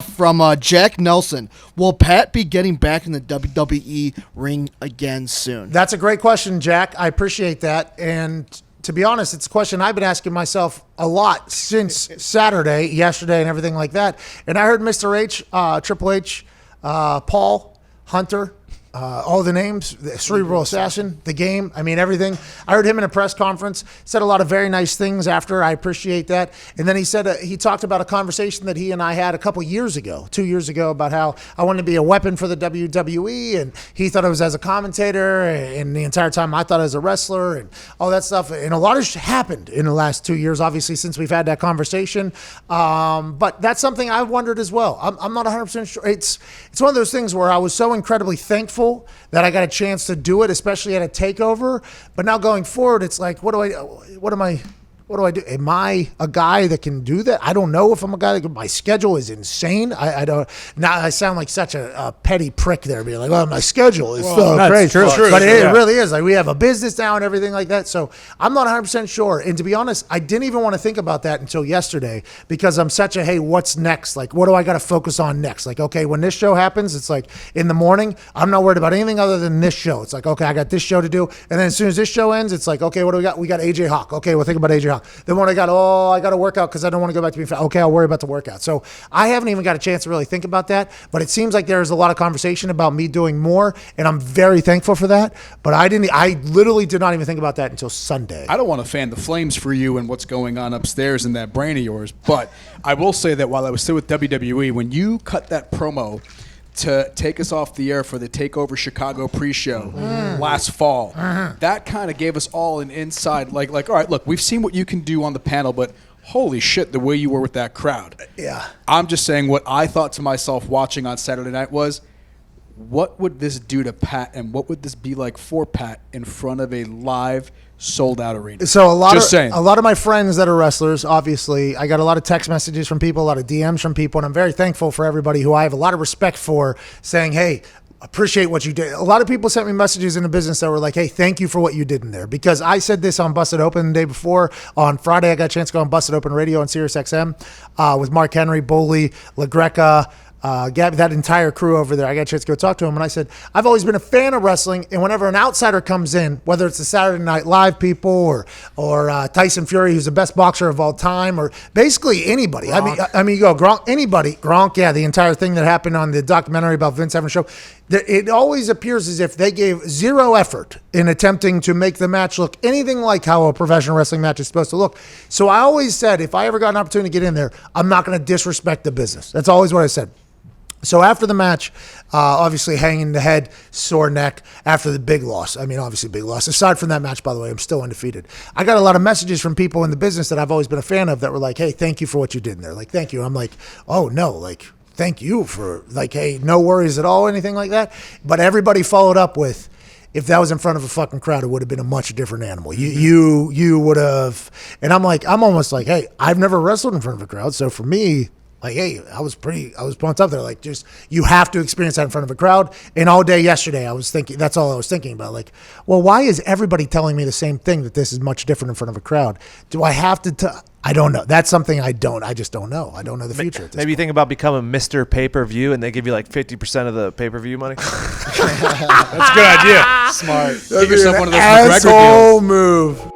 From Jack Nelson, will Pat be getting back in the WWE ring again soon? That's a great question, Jack. I appreciate that. And to be honest, it's a question I've been asking myself a lot since Saturday, yesterday, and everything like that. And I heard Mr. H, Triple H, Paul, Hunter, all the names, the Cerebral Assassin, the Game, I mean, everything. I heard him in a press conference, said a lot of very nice things after. I appreciate that. And then he said, he talked about a conversation that he and I had a couple years ago, 2 years ago, about how I wanted to be a weapon for the WWE. And he thought I was as a commentator. And the entire time I thought I was a wrestler and all that stuff. And a lot has happened in the last 2 years, obviously, since we've had that conversation. But that's something I've wondered as well. I'm not 100% sure. It's one of those things where I was so incredibly thankful that I got a chance to do it, especially at a takeover. But now going forward, it's like, what do I do? Am I a guy that can do that? I don't know if I'm a guy that my schedule is insane. I don't. Now I sound like such a petty prick there, being like, "Well, my schedule is so crazy." True. But it really is. Like, we have a business now and everything like that. So I'm not 100% sure. And to be honest, I didn't even want to think about that until yesterday because I'm such a, hey, what's next? Like, what do I got to focus on next? Like, okay, when this show happens, it's like in the morning, I'm not worried about anything other than this show. It's like, okay, I got this show to do. And then as soon as this show ends, it's like, okay, what do we got? We got AJ Hawk. Okay, we'll think about AJ Hawk. Then when I got to work out because I don't want to go back to being fat. Okay, I'll worry about the workout. So I haven't even got a chance to really think about that. But it seems like there's a lot of conversation about me doing more, and I'm very thankful for that. But I literally did not even think about that until Sunday. I don't want to fan the flames for you and what's going on upstairs in that brain of yours, but I will say that while I was still with WWE, when you cut that promo to take us off the air for the Takeover Chicago pre-show last fall, that kind of gave us all an inside, like, all right, look, we've seen what you can do on the panel, but holy shit, the way you were with that crowd. Yeah. I'm just saying what I thought to myself watching on Saturday night was, what would this do to Pat, and what would this be like for Pat in front of a live, sold-out arena? So a lot of my friends that are wrestlers, obviously, I got a lot of text messages from people, a lot of DMs from people, and I'm very thankful for everybody who I have a lot of respect for, saying, hey, appreciate what you did. A lot of people sent me messages in the business that were like, hey, thank you for what you did in there. Because I said this on Busted Open the day before. On Friday, I got a chance to go on Busted Open Radio on Sirius XM with Mark Henry, Boley, LaGreca, Gabby, that entire crew over there. I got a chance to go talk to him, and I said, I've always been a fan of wrestling, and whenever an outsider comes in, whether it's the Saturday Night Live people or Tyson Fury, who's the best boxer of all time, or basically anybody. Gronk. I mean, you go Gronk, yeah, the entire thing that happened on the documentary about Vince Evans show. It always appears as if they gave zero effort in attempting to make the match look anything like how a professional wrestling match is supposed to look. So I always said, if I ever got an opportunity to get in there, I'm not going to disrespect the business. That's always what I said. So after the match, obviously hanging the head, sore neck after the big loss. I mean, obviously big loss. Aside from that match, by the way, I'm still undefeated. I got a lot of messages from people in the business that I've always been a fan of that were like, hey, thank you for what you did in there. Like, thank you. I'm like, oh, no, like, thank you for, like, hey, no worries at all, anything like that. But everybody followed up with, if that was in front of a fucking crowd, it would have been a much different animal. You would have, and I'm almost like, hey, I've never wrestled in front of a crowd. So for me, like, hey, I was pumped up there. Like, just, you have to experience that in front of a crowd. And all day yesterday, I was thinking, that's all I was thinking about. Like, well, why is everybody telling me the same thing, that this is much different in front of a crowd? Do I have to I don't know. That's something I just don't know. I don't know the future at this Maybe you point. think about becoming Mr. Pay-Per-View and they give you like 50% of the pay-per-view money. That's a good idea. Smart. Give yourself one of those asshole McGregor deals. move.